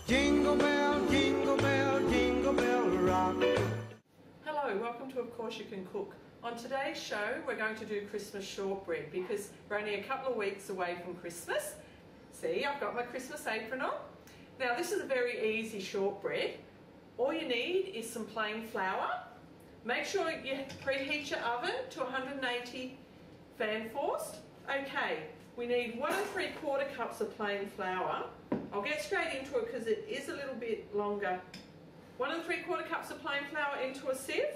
Jingle bell, jingle bell, jingle bell rock. Hello, welcome to Of Course You Can Cook. On today's show we're going to do Christmas shortbread because we're only a couple of weeks away from Christmas. See, I've got my Christmas apron on. Now this is a very easy shortbread. All you need is some plain flour. Make sure you preheat your oven to 180 fan forced. Okay, we need 1 3/4 cups of plain flour. I'll get straight into it because it is a little bit longer. 1 3/4 cups of plain flour into a sieve.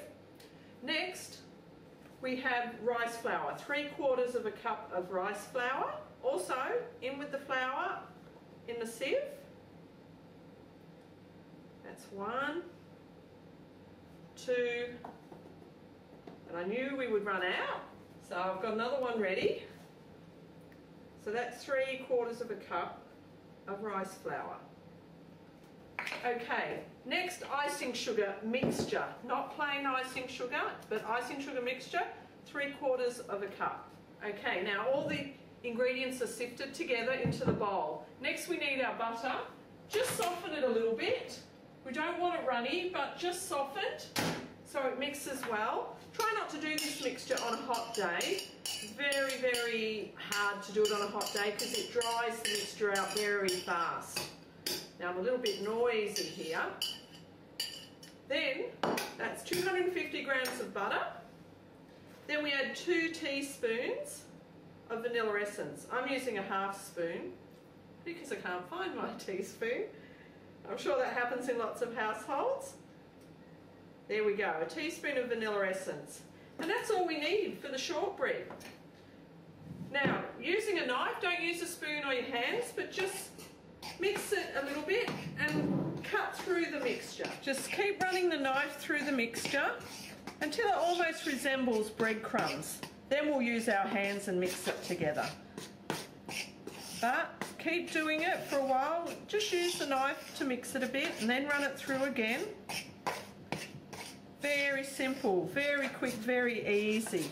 Next, we have rice flour, 3/4 cup of rice flour. Also, in with the flour in the sieve. That's 1, 2, and I knew we would run out, so I've got another one ready. So that's 3/4 cup of rice flour. Okay, next icing sugar mixture, not plain icing sugar, but icing sugar mixture, 3/4 cup. Okay, now all the ingredients are sifted together into the bowl. Next we need our butter. Just soften it a little bit. We don't want it runny, but just softened so it mixes well. Try not to do this mixture on a hot day. Very, very hard to do it on a hot day because it dries the mixture out very fast. Now I'm a little bit noisy here. Then that's 250 grams of butter. Then we add 2 teaspoons of vanilla essence. I'm using a 1/2 spoon because I can't find my teaspoon. I'm sure that happens in lots of households. There we go, a teaspoon of vanilla essence. And that's all we need for the shortbread. Now, using a knife, don't use a spoon or your hands, but just mix it a little bit and cut through the mixture. Just keep running the knife through the mixture until it almost resembles breadcrumbs. Then we'll use our hands and mix it together. But keep doing it for a while. Just use the knife to mix it a bit and then run it through again. Very simple, very quick, very easy.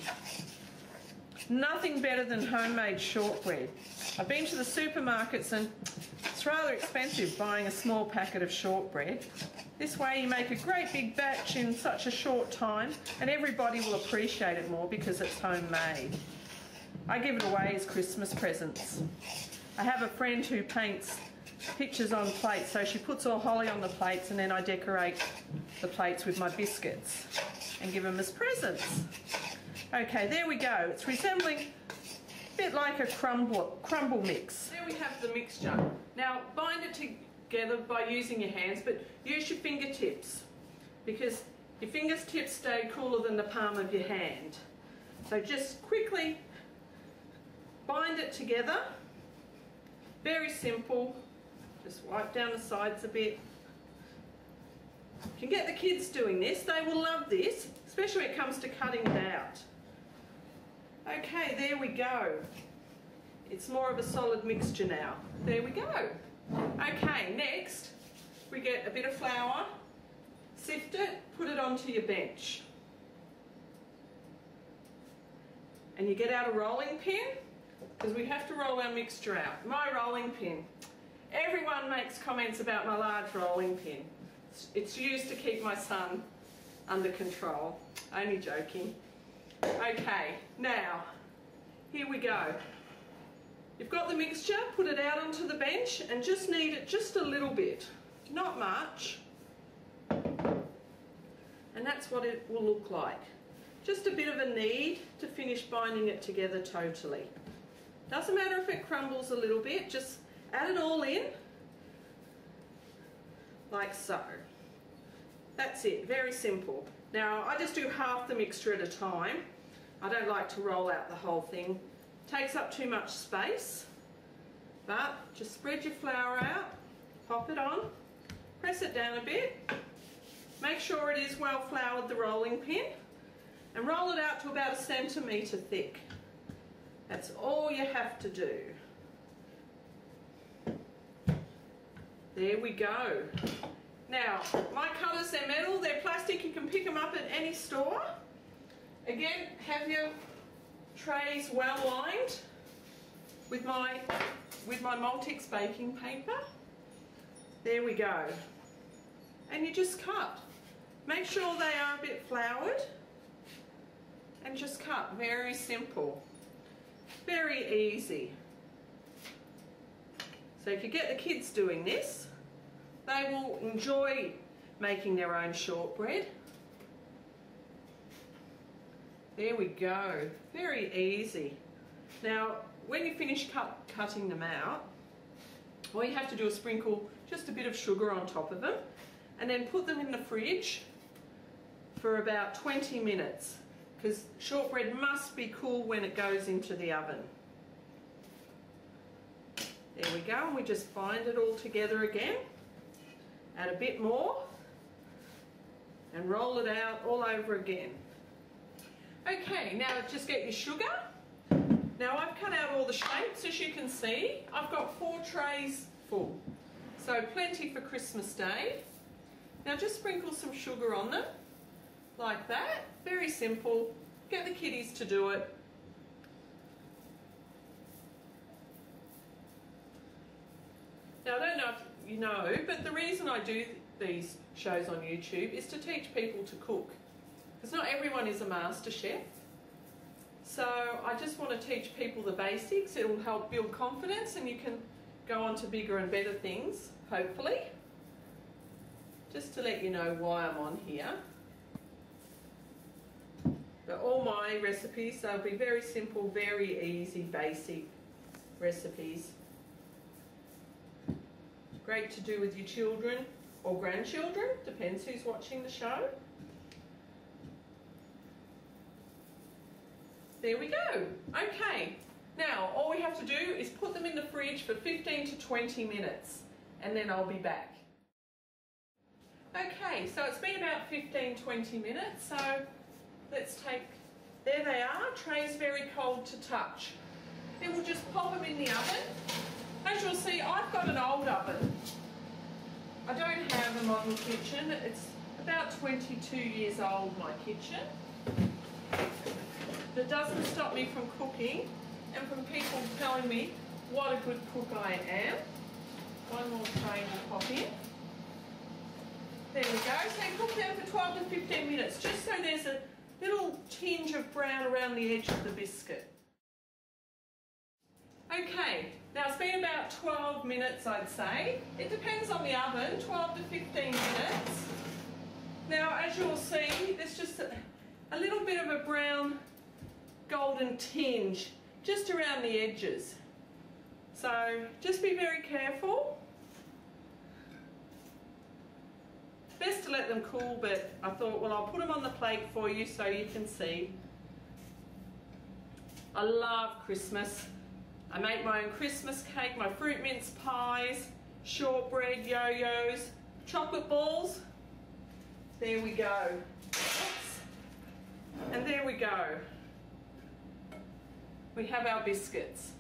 Nothing better than homemade shortbread. I've been to the supermarkets and it's rather expensive buying a small packet of shortbread. This way you make a great big batch in such a short time and everybody will appreciate it more because it's homemade. I give it away as Christmas presents. I have a friend who paints pictures on plates, so she puts all holly on the plates and then I decorate the plates with my biscuits and give them as presents. Okay, there we go. It's resembling a bit like a crumble mix. There we have the mixture. Now bind it together by using your hands, but use your fingertips because your fingertips stay cooler than the palm of your hand. So just quickly bind it together. Very simple. Just wipe down the sides a bit. You can get the kids doing this. They will love this, especially when it comes to cutting it out. Okay, there we go. It's more of a solid mixture now. There we go. Okay, next we get a bit of flour, sift it, put it onto your bench. And you get out a rolling pin because we have to roll our mixture out. My rolling pin. Everyone makes comments about my large rolling pin. It's used to keep my son under control. Only joking. Okay, now, here we go. You've got the mixture, put it out onto the bench and just knead it just a little bit. Not much. And that's what it will look like. Just a bit of a knead to finish binding it together totally. Doesn't matter if it crumbles a little bit, just add it all in, like so. That's it, very simple. Now I just do half the mixture at a time. I don't like to roll out the whole thing. Takes up too much space, but just spread your flour out, pop it on, press it down a bit, make sure it is well floured, the rolling pin, and roll it out to about 1 centimetre thick. That's all you have to do. There we go. Now, my cutters, they're metal, they're plastic, you can pick them up at any store. Again, have your trays well lined. with my Multex baking paper. There we go. And you just cut. Make sure they are a bit floured and just cut. Very simple. Very easy. So if you get the kids doing this, they will enjoy making their own shortbread. There we go. Very easy. Now, when you finish cutting them out, all you have to do is sprinkle just a bit of sugar on top of them and then put them in the fridge for about 20 minutes because shortbread must be cool when it goes into the oven. There we go, and we just bind it all together again. Add a bit more and roll it out all over again. Okay, now just get your sugar. Now I've cut out all the shapes, as you can see. I've got 4 trays full, so plenty for Christmas Day. Now just sprinkle some sugar on them, like that. Very simple. Get the kiddies to do it. Now I don't know if you know, but the reason I do these shows on YouTube is to teach people to cook. Because not everyone is a master chef. So I just want to teach people the basics. It will help build confidence and you can go on to bigger and better things, hopefully. Just to let you know why I'm on here. But all my recipes, they'll be very simple, very easy, basic recipes. Great to do with your children or grandchildren, depends who's watching the show. There we go. Okay, now all we have to do is put them in the fridge for 15 to 20 minutes and then I'll be back. Okay, so it's been about 15-20 minutes, so let's take, there they are, trays very cold to touch. Then we'll just pop them in the oven. As you'll see, I've got an old oven. I don't have a modern kitchen. It's about 22 years old, my kitchen. That doesn't stop me from cooking and from people telling me what a good cook I am. One more tray will pop in. There we go. So cook them for 12 to 15 minutes, just so there's a little tinge of brown around the edge of the biscuit. Okay, now it's been about 12 minutes, I'd say. It depends on the oven, 12 to 15 minutes. Now, as you'll see, there's just a little bit of a brown golden tinge just around the edges. So just be very careful. Best to let them cool, but I thought, well, I'll put them on the plate for you so you can see. I love Christmas. I make my own Christmas cake, my fruit mince pies, shortbread, yo-yos, chocolate balls. There we go. Oops. And there we go. We have our biscuits.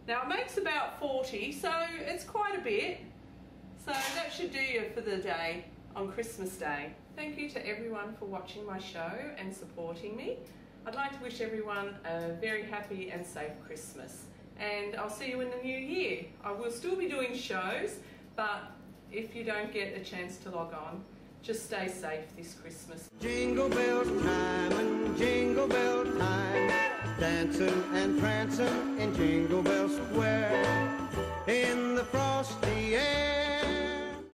Now it makes about 40, so it's quite a bit. So that should do you for the day on Christmas Day. Thank you to everyone for watching my show and supporting me. I'd like to wish everyone a very happy and safe Christmas. And I'll see you in the new year. I will still be doing shows, but if you don't get a chance to log on, just stay safe this Christmas. Jingle bell time and jingle bell time, dancing and prancing in Jingle Bell Square, in the frosty air.